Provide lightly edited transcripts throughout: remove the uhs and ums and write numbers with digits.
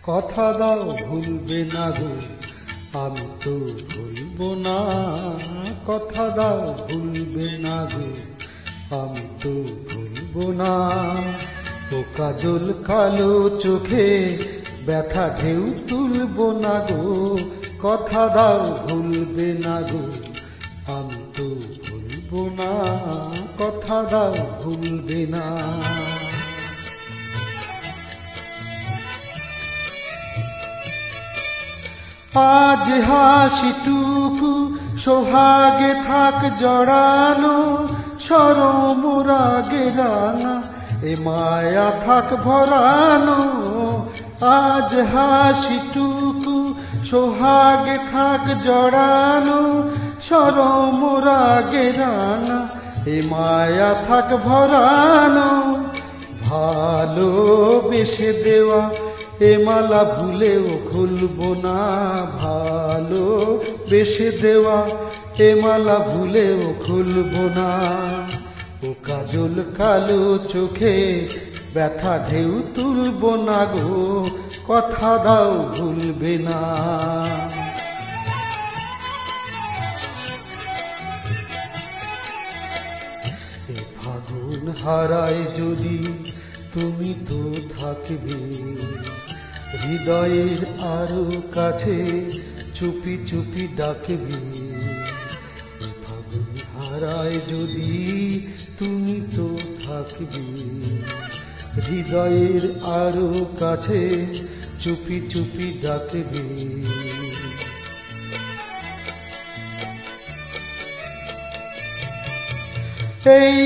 কথা দাও ভুলবে না গো, আমি তো ভুলবো না। কথা দাও ভুলবে না গো, আমি তো ভুলবো না। ও কাজল কালো চোখে ব্যথা ঢেউ তুলবো না গো, কথা দাও ভুলবে না গো, আমি তো ভুলবো না। কথা দাও ভুলবে না। আজ হাসিটুকু সোহাগে থাক জড়ানো, সরম রাগে রাঙা এ মায়া থাক ভরানো। আজ হাসিটুকু সোহাগে থাক জড়ানো, সরম রাগে রাঙা এ মায়া থাক ভরানো। ভালোবেসে দেওয়া এ মালা ভুলেও খুলবো না, ভালোবেসে দেওয়া এ মালা ভুলেও খুলবো না। ও কাজল কালো চোখে ব্যথা ঢেউ তুলবো না গো, কথা দাও ভুলবে না। এ ফাগুন হারায় যদি তুমি তো থাকবে, হৃদয়ের আরো কাছে চুপি চুপি ডাকবে। ফাগুন হারায় যদি তুমি তো থাকবে, হৃদয়ের আরো কাছে চুপি চুপি ডাকবে। এই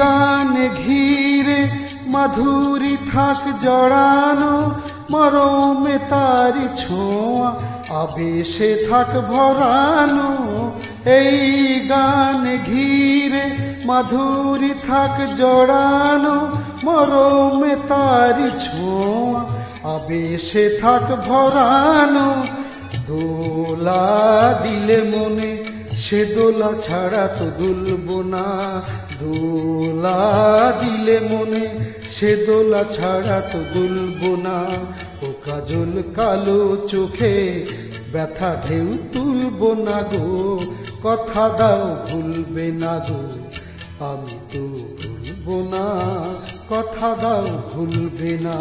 গান ঘিরে মাধুরী থাক জড়ানো, মরমে তারি ছোঁয়া আবেশে থাক ভরানো। এই গান ঘিরে মাধুরী থাক জড়ানো, মরমে তারি ছোঁয়া আবেশে থাক ভরানো। দোলা দিলে মনে সে দোলা ছাড়া তো দুলবো না, দোলা দিলে মনে সে দোলা ছাড়া তো দুলবো না। ও কাজল কালো চোখে ব্যথা ঢেউ তুলবো না গো, কথা দাও ভুলবে না গো, আমি তো ভুলবো না। কথা দাও ভুলবে না।